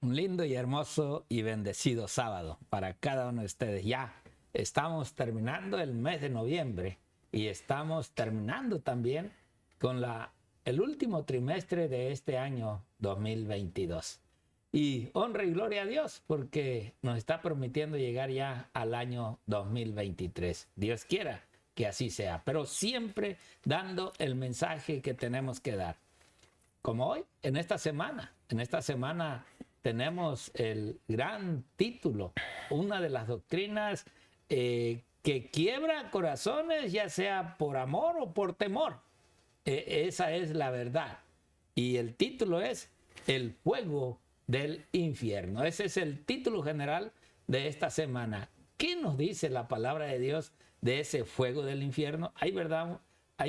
Un lindo y hermoso y bendecido sábado para cada uno de ustedes. Ya estamos terminando el mes de noviembre y estamos terminando también con el último trimestre de este año 2022. Y honra y gloria a Dios porque nos está permitiendo llegar ya al año 2023. Dios quiera que así sea, pero siempre dando el mensaje que tenemos que dar. Como hoy, en esta semana tenemos el gran título, una de las doctrinas que quiebra corazones, ya sea por amor o por temor. Esa es la verdad. Y el título es El fuego del infierno. Ese es el título general de esta semana. ¿Qué nos dice la palabra de Dios de ese fuego del infierno? ¿Hay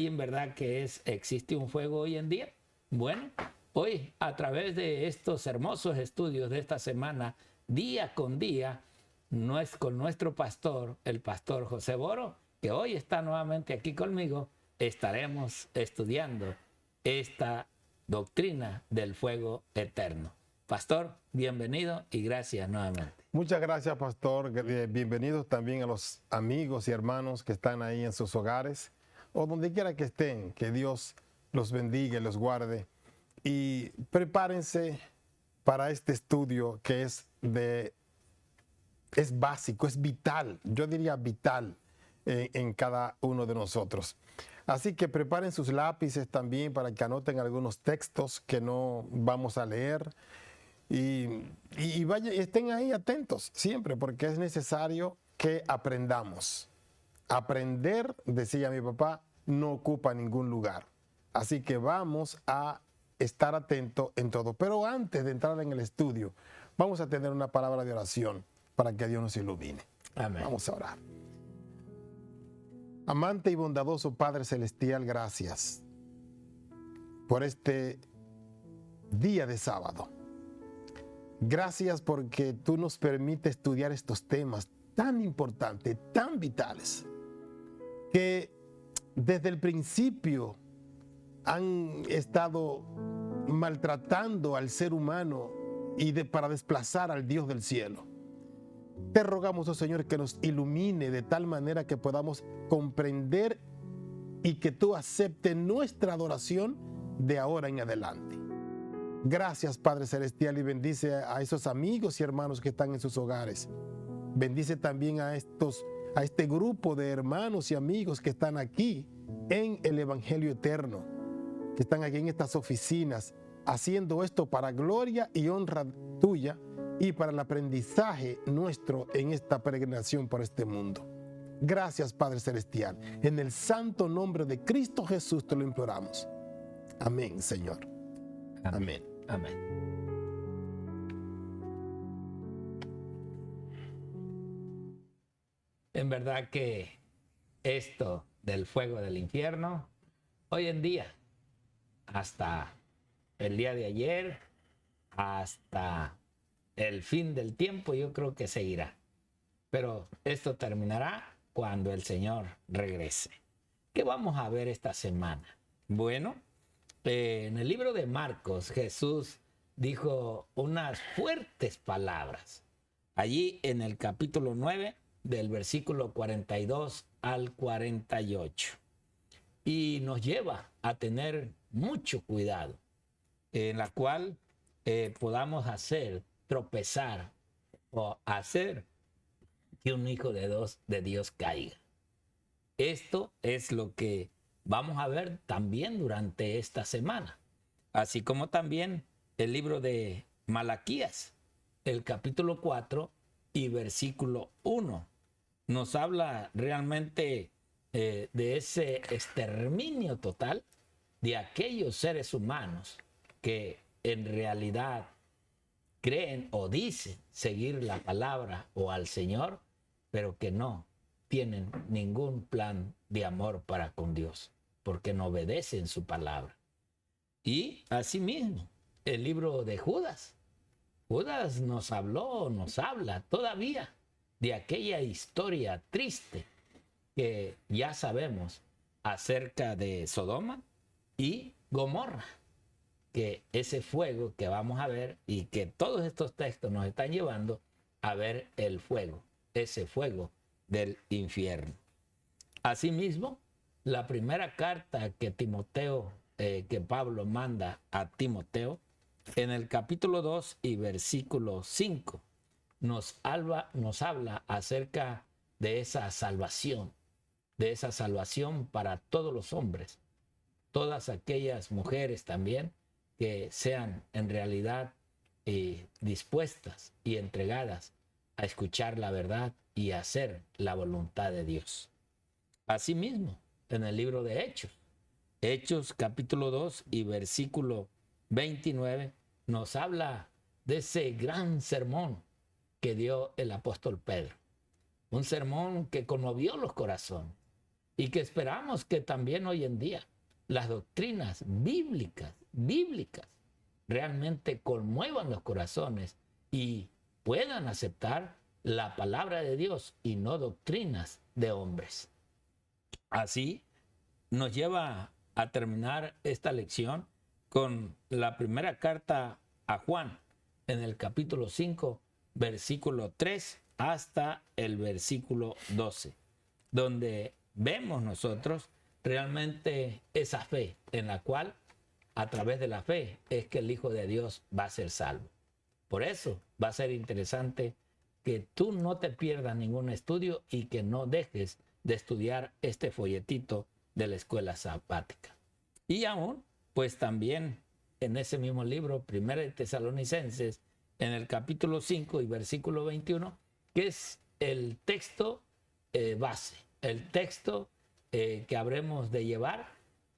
en verdad que existe un fuego hoy en día? Bueno, hoy a través de estos hermosos estudios de esta semana, día con día, no es con nuestro pastor, el pastor José Boro, que hoy está nuevamente aquí conmigo, estaremos estudiando esta doctrina del fuego eterno. Pastor, bienvenido y gracias nuevamente. Muchas gracias, pastor. Bienvenidos también a los amigos y hermanos que están ahí en sus hogares o donde quiera que estén. Que Dios los bendiga y los guarde. Y prepárense para este estudio que es básico, es vital. Yo diría vital en cada uno de nosotros. Así que preparen sus lápices también para que anoten algunos textos que no vamos a leer. Y estén ahí atentos siempre, porque es necesario que aprendamos. Aprender, decía mi papá, no ocupa ningún lugar. Así que vamos a estar atentos en todo. Pero antes de entrar en el estudio, vamos a tener una palabra de oración para que Dios nos ilumine. Amén. Vamos a orar. Amante y bondadoso Padre Celestial, gracias por este día de sábado. Gracias porque tú nos permites estudiar estos temas tan importantes, tan vitales, que desde el principio han estado maltratando al ser humano para desplazar al Dios del cielo. Te rogamos, oh Señor, que nos ilumine de tal manera que podamos comprender y que tú aceptes nuestra adoración de ahora en adelante. Gracias, Padre Celestial, y bendice a esos amigos y hermanos que están en sus hogares. Bendice también a este grupo de hermanos y amigos que están aquí en el Evangelio Eterno, que están aquí en estas oficinas, haciendo esto para gloria y honra tuya y para el aprendizaje nuestro en esta peregrinación por este mundo. Gracias, Padre Celestial. En el santo nombre de Cristo Jesús te lo imploramos. Amén, Señor. Amén. Amén. En verdad que esto del fuego del infierno, hoy en día, hasta el día de ayer, hasta el fin del tiempo, yo creo que seguirá. Pero esto terminará cuando el Señor regrese. ¿Qué vamos a ver esta semana? Bueno, en el libro de Marcos, Jesús dijo unas fuertes palabras. Allí en el capítulo 9, del versículo 42 al 48. Y nos lleva a tener mucho cuidado, en la cual podamos hacer tropezar o hacer que un hijo de Dios caiga. Esto es lo que vamos a ver también durante esta semana, así como también el libro de Malaquías, el capítulo 4 y versículo 1. Nos habla realmente de ese exterminio total de aquellos seres humanos que en realidad creen o dicen seguir la palabra o al Señor, pero que no tienen ningún plan de amor para con Dios, porque no obedecen su palabra. Y asimismo, el libro de Judas. Judas nos habla todavía de aquella historia triste que ya sabemos acerca de Sodoma y Gomorra. que ese fuego que vamos a ver y que todos estos textos nos están llevando a ver el fuego, ese fuego del infierno. Asimismo, la primera carta que que Pablo manda a Timoteo, en el capítulo 2 y versículo 5, nos habla acerca de esa salvación para todos los hombres, todas aquellas mujeres también que sean en realidad dispuestas y entregadas a escuchar la verdad y a hacer la voluntad de Dios. Asimismo, en el libro de Hechos capítulo 2 y versículo 29, nos habla de ese gran sermón que dio el apóstol Pedro. Un sermón que conmovió los corazones y que esperamos que también hoy en día las doctrinas bíblicas realmente conmuevan los corazones y puedan aceptar la palabra de Dios y no doctrinas de hombres. Así nos lleva a terminar esta lección con la primera carta a Juan en el capítulo 5, versículo 3 hasta el versículo 12, donde vemos nosotros realmente esa fe en la cual a través de la fe es que el Hijo de Dios va a ser salvo. Por eso va a ser interesante que tú no te pierdas ningún estudio y que no dejes de estudiar este folletito de la escuela sabática. Y aún, pues también en ese mismo libro, 1 de Tesalonicenses, en el capítulo 5 y versículo 21, que es el texto base, el texto que habremos de llevar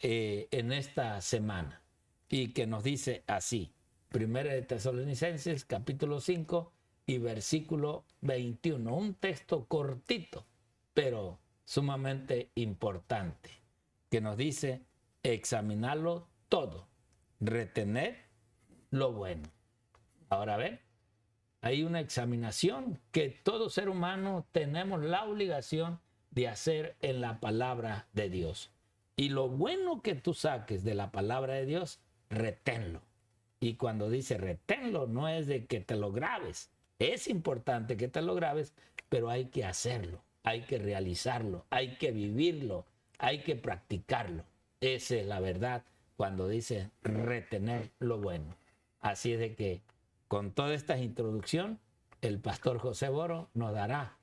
en esta semana y que nos dice así, 1 de Tesalonicenses, capítulo 5 y versículo 21, un texto cortito, pero sumamente importante, que nos dice examinarlo todo, retener lo bueno. Ahora ven, hay una examinación que todo ser humano tenemos la obligación de hacer en la palabra de Dios. Y lo bueno que tú saques de la palabra de Dios, reténlo. Y cuando dice reténlo, no es de que te lo grabes. Es importante que te lo grabes, pero hay que hacerlo, hay que realizarlo, hay que vivirlo, hay que practicarlo. Esa es la verdad cuando dice retener lo bueno. Así es de que con toda esta introducción, el pastor José Boro nos dará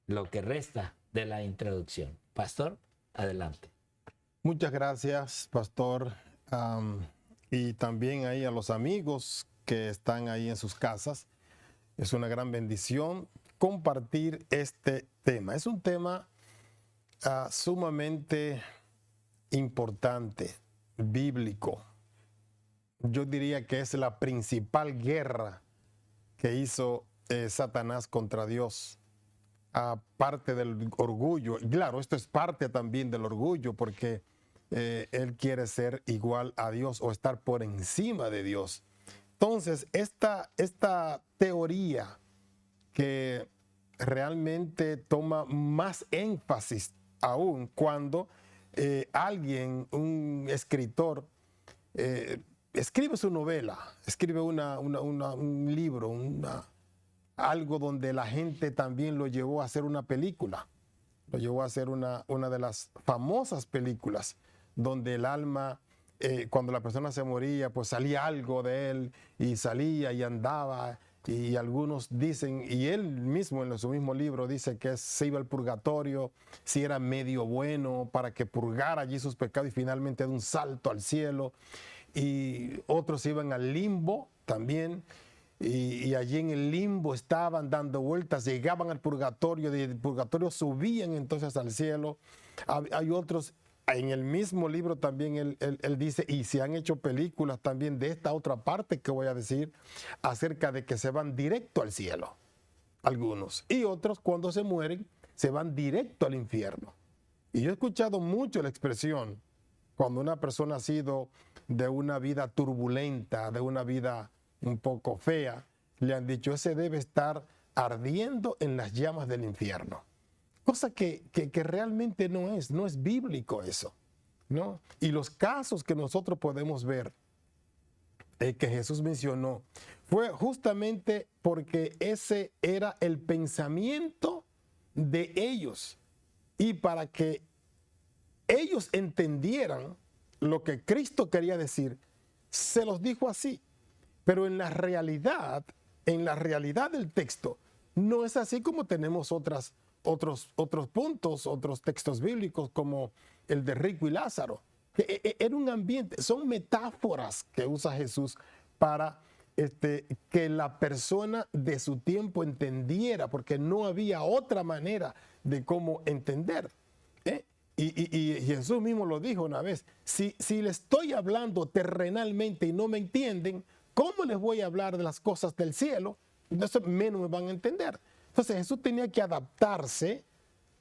lo que resta de la introducción. Pastor, adelante. Muchas gracias, pastor. Y también ahí a los amigos que están ahí en sus casas. Es una gran bendición compartir este tema. Es un tema sumamente importante, bíblico. Yo diría que es la principal guerra que hizo Satanás contra Dios. Aparte del orgullo. Claro, esto es parte también del orgullo porque él quiere ser igual a Dios o estar por encima de Dios. Entonces, esta teoría que realmente toma más énfasis aún cuando alguien, un escritor, escribe su novela, escribe un libro, algo donde la gente también lo llevó a hacer una película, lo llevó a hacer una de las famosas películas donde el alma, cuando la persona se moría, pues salía algo de él y salía y andaba. Y algunos dicen, y él mismo en su mismo libro dice que se iba al purgatorio, si era medio bueno, para que purgara allí sus pecados y finalmente de un salto al cielo. Y otros iban al limbo también, y allí en el limbo estaban dando vueltas, llegaban al purgatorio, del purgatorio subían entonces al cielo. Hay otros, en el mismo libro también él dice, y se han hecho películas también de esta otra parte que voy a decir, acerca de que se van directo al cielo, algunos, y otros cuando se mueren se van directo al infierno. Y yo he escuchado mucho la expresión, cuando una persona ha sido de una vida turbulenta, de una vida un poco fea, le han dicho, ese debe estar ardiendo en las llamas del infierno. Cosa que realmente no es bíblico eso, ¿no? Y los casos que nosotros podemos ver que Jesús mencionó fue justamente porque ese era el pensamiento de ellos. Y para que ellos entendieran lo que Cristo quería decir, se los dijo así. Pero en la realidad del texto, no es así como tenemos otros puntos, otros textos bíblicos como el de Rico y Lázaro. Era un ambiente, son metáforas que usa Jesús para que la persona de su tiempo entendiera, porque no había otra manera de cómo entender. Y Jesús mismo lo dijo una vez, si le estoy hablando terrenalmente y no me entienden, ¿cómo les voy a hablar de las cosas del cielo? Entonces menos me van a entender. Entonces Jesús tenía que adaptarse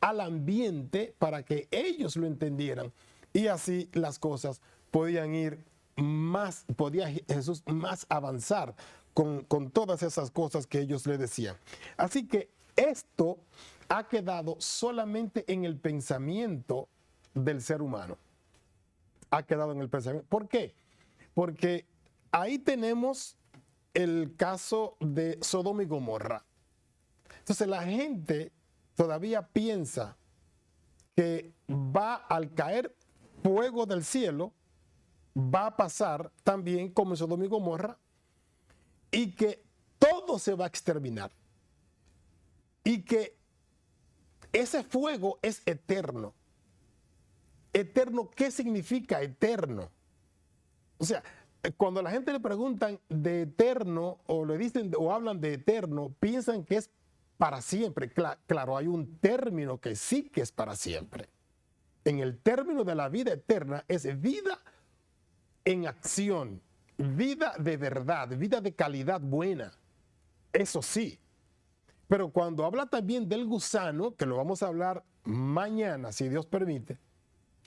al ambiente para que ellos lo entendieran. Y así las cosas podían ir más, podía Jesús más avanzar con todas esas cosas que ellos le decían. Así que esto ha quedado solamente en el pensamiento del ser humano. Ha quedado en el pensamiento. ¿Por qué? Porque ahí tenemos el caso de Sodoma y Gomorra. Entonces la gente todavía piensa que va al caer fuego del cielo, va a pasar también como en Sodoma y Gomorra, y que todo se va a exterminar. Y que ese fuego es eterno. ¿Eterno qué significa eterno? O sea, cuando a la gente le preguntan de eterno o le dicen o hablan de eterno, piensan que es para siempre. Claro, hay un término que sí que es para siempre. En el término de la vida eterna es vida en acción, vida de verdad, vida de calidad buena. Eso sí. Pero cuando habla también del gusano, que lo vamos a hablar mañana, si Dios permite,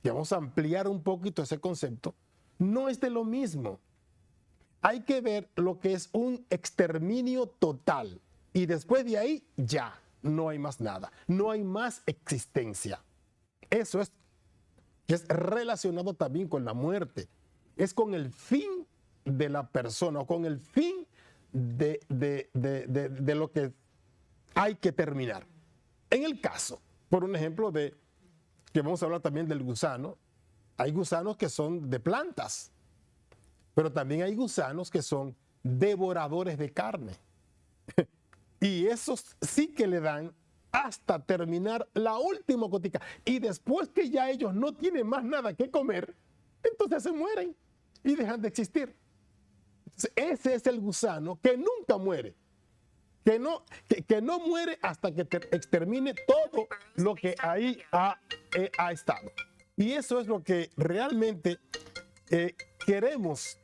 que vamos a ampliar un poquito ese concepto, no es de lo mismo. Hay que ver lo que es un exterminio total. Y después de ahí, ya, no hay más nada. No hay más existencia. Eso es relacionado también con la muerte. Es con el fin de la persona o con el fin de lo que hay que terminar. En el caso, por un ejemplo, que vamos a hablar también del gusano, hay gusanos que son de plantas, pero también hay gusanos que son devoradores de carne. Y esos sí que le dan hasta terminar la última gotica. Y después que ya ellos no tienen más nada que comer, entonces se mueren y dejan de existir. Entonces, ese es el gusano que nunca muere. Que no muere hasta que extermine todo lo que ahí ha estado. Y eso es lo que realmente queremos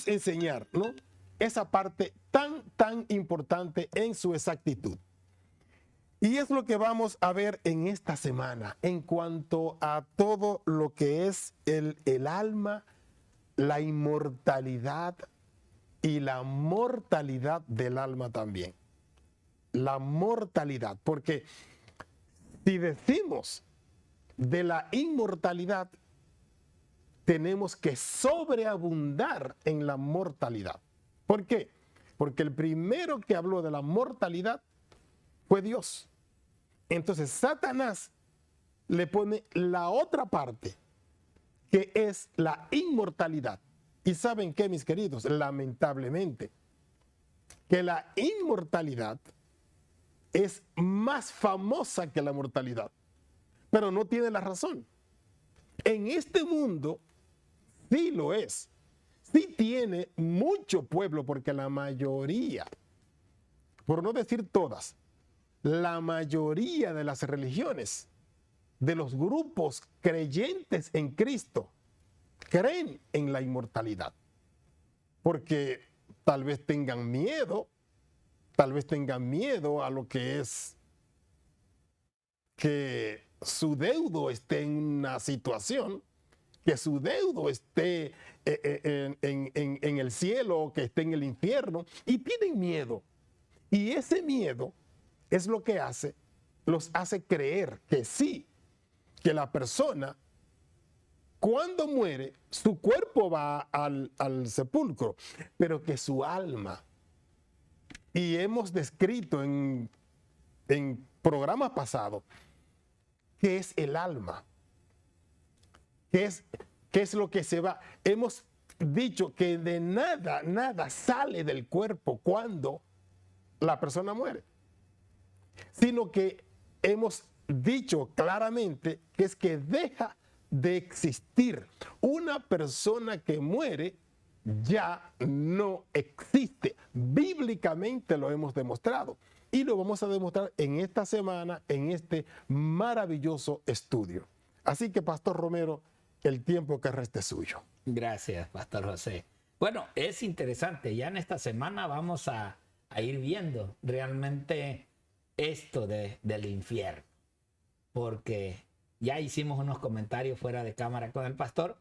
enseñar, ¿no? Esa parte tan importante en su exactitud. Y es lo que vamos a ver en esta semana en cuanto a todo lo que es el alma, la inmortalidad y la mortalidad del alma también. La mortalidad, porque si decimos de la inmortalidad, tenemos que sobreabundar en la mortalidad. ¿Por qué? Porque el primero que habló de la mortalidad fue Dios. Entonces Satanás le pone la otra parte, que es la inmortalidad. Y ¿saben qué, mis queridos? Lamentablemente, que la inmortalidad es más famosa que la mortalidad, pero no tiene la razón. En este mundo sí lo es. Sí tiene mucho pueblo, porque la mayoría, por no decir todas, la mayoría de las religiones, de los grupos creyentes en Cristo, creen en la inmortalidad. Porque tal vez tengan miedo a lo que es que su deudo esté en una situación, que su deudo esté en el cielo o que esté en el infierno, y tienen miedo. Y ese miedo es lo que los hace creer que sí, que la persona cuando muere, su cuerpo va al sepulcro, pero que su alma, y hemos descrito en programas pasados, ¿qué es el alma? ¿Qué es lo que se va? Hemos dicho que de nada sale del cuerpo cuando la persona muere, sino que hemos dicho claramente que es que deja de existir. Una persona que muere ya no existe. Bíblicamente lo hemos demostrado y lo vamos a demostrar en esta semana en este maravilloso estudio. Así que, Pastor Romero, el tiempo que reste es suyo. Gracias, Pastor José. Bueno, es interesante. Ya en esta semana vamos a ir viendo realmente esto del infierno, porque ya hicimos unos comentarios fuera de cámara con el pastor,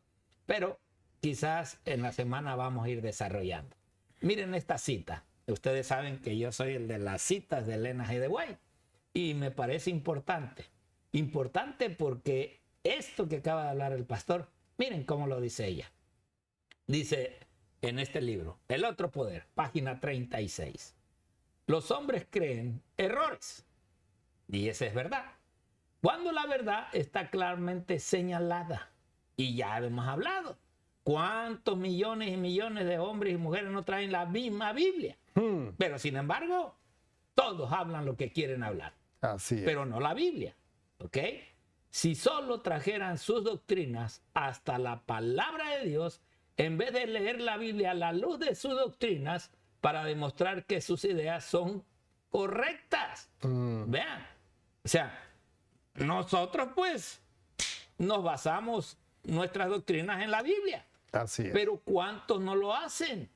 pero quizás en la semana vamos a ir desarrollando. Miren esta cita. Ustedes saben que yo soy el de las citas de Elena G. de White y me parece importante. Importante porque esto que acaba de hablar el pastor, miren cómo lo dice ella. Dice en este libro, El otro poder, página 36. Los hombres creen errores. Y esa es verdad. Cuando la verdad está claramente señalada. Y ya hemos hablado. ¿Cuántos millones y millones de hombres y mujeres no traen la misma Biblia? Pero sin embargo, todos hablan lo que quieren hablar. Así es. Pero no la Biblia. ¿Ok? Si solo trajeran sus doctrinas hasta la palabra de Dios, en vez de leer la Biblia a la luz de sus doctrinas para demostrar que sus ideas son correctas. Vean. O sea, nosotros pues nos basamos nuestras doctrinas en la Biblia. Así es. Pero ¿cuántos no lo hacen?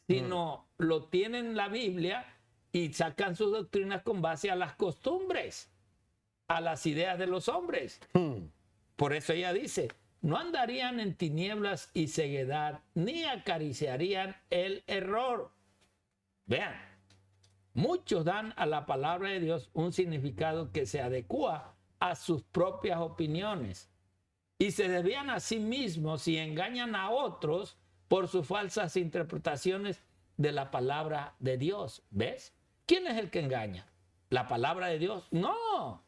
Sino lo tienen en la Biblia y sacan sus doctrinas con base a las costumbres, a las ideas de los hombres. Por eso ella dice, no andarían en tinieblas y ceguedad, ni acariciarían el error. Vean, muchos dan a la palabra de Dios un significado que se adecua a sus propias opiniones y se desvían a sí mismos y engañan a otros por sus falsas interpretaciones de la palabra de Dios. ¿Ves? ¿Quién es el que engaña? ¿La palabra de Dios? No,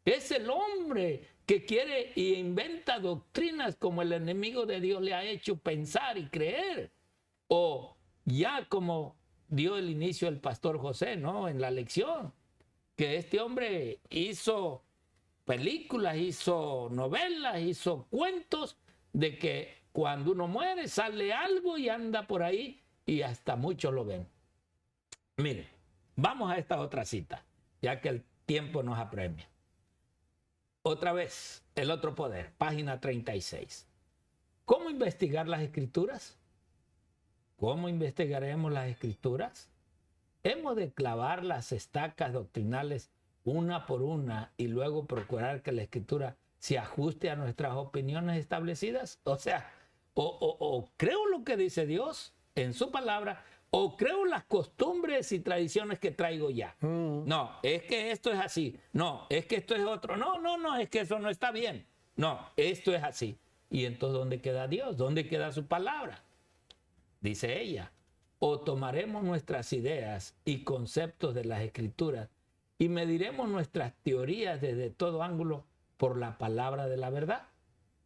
es el hombre que quiere e inventa doctrinas como el enemigo de Dios le ha hecho pensar y creer. O ya como dio el inicio el pastor José, ¿no? En la lección, que este hombre hizo películas, hizo novelas, hizo cuentos de que cuando uno muere sale algo y anda por ahí y hasta muchos lo ven. Miren, vamos a esta otra cita, ya que el tiempo nos apremia. Otra vez, El otro poder, página 36. ¿Cómo investigar las escrituras? ¿Cómo investigaremos las escrituras? Hemos de clavar las estacas doctrinales una por una y luego procurar que la escritura se ajuste a nuestras opiniones establecidas. O sea, o creo lo que dice Dios en su palabra, o creo las costumbres y tradiciones que traigo ya. No, es que esto es así. No, es que esto es otro. No, es que eso no está bien. No, esto es así. Y entonces, ¿dónde queda Dios? ¿Dónde queda su palabra? Dice ella, o tomaremos nuestras ideas y conceptos de las escrituras y mediremos nuestras teorías desde todo ángulo por la palabra de la verdad.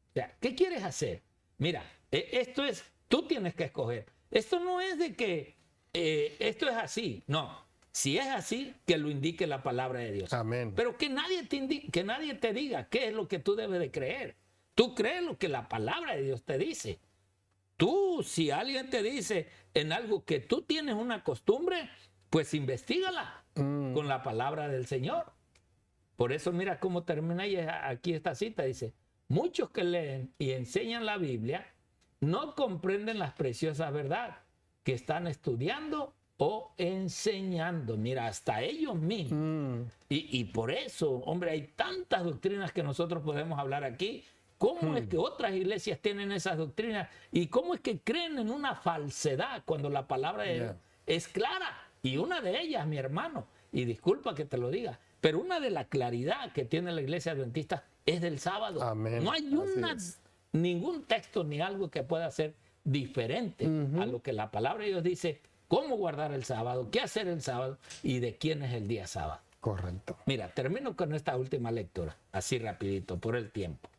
O sea, ¿qué quieres hacer? Mira, esto es, tú tienes que escoger. Esto no es de que esto es así. No, si es así, que lo indique la palabra de Dios. Amén. Pero que nadie que nadie te diga qué es lo que tú debes de creer. Tú crees lo que la palabra de Dios te dice. Tú, si alguien te dice en algo que tú tienes una costumbre, pues investígala con la palabra del Señor. Por eso mira cómo termina aquí esta cita. Dice, muchos que leen y enseñan la Biblia no comprenden las preciosas verdades que están estudiando o enseñando. Mira, hasta ellos mismos. Y por eso, hombre, hay tantas doctrinas que nosotros podemos hablar aquí. ¿Cómo es que otras iglesias tienen esas doctrinas? ¿Y cómo es que creen en una falsedad cuando la palabra de Dios es clara? Y una de ellas, mi hermano, y disculpa que te lo diga, pero una de la claridad que tiene la iglesia adventista es del sábado. Amén. No hay una ningún texto ni algo que pueda ser diferente a lo que la palabra de Dios dice, cómo guardar el sábado, qué hacer el sábado y de quién es el día sábado. Correcto. Mira, termino con esta última lectura, así rapidito, por el tiempo.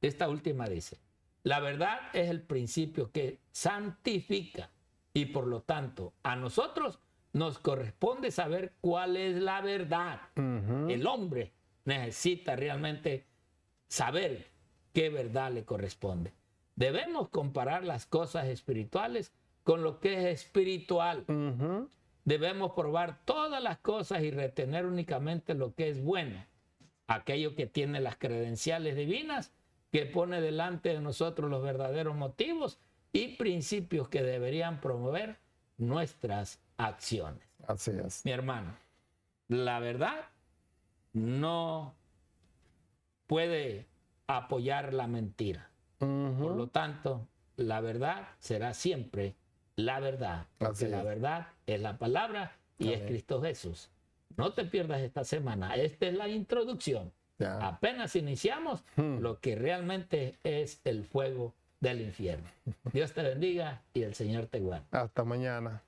Esta última dice, la verdad es el principio que santifica y por lo tanto a nosotros nos corresponde saber cuál es la verdad. El hombre necesita realmente saber qué verdad le corresponde. Debemos comparar las cosas espirituales con lo que es espiritual. Debemos probar todas las cosas y retener únicamente lo que es bueno. Aquello que tiene las credenciales divinas, que pone delante de nosotros los verdaderos motivos y principios que deberían promover nuestras acciones. Así es. Mi hermano, la verdad no puede apoyar la mentira. Por lo tanto, la verdad será siempre la verdad, porque la verdad es la palabra y es Cristo Jesús. No te pierdas esta semana. Esta es la introducción. Apenas iniciamos lo que realmente es el fuego del infierno. Dios te bendiga y el Señor te guarde. Hasta mañana.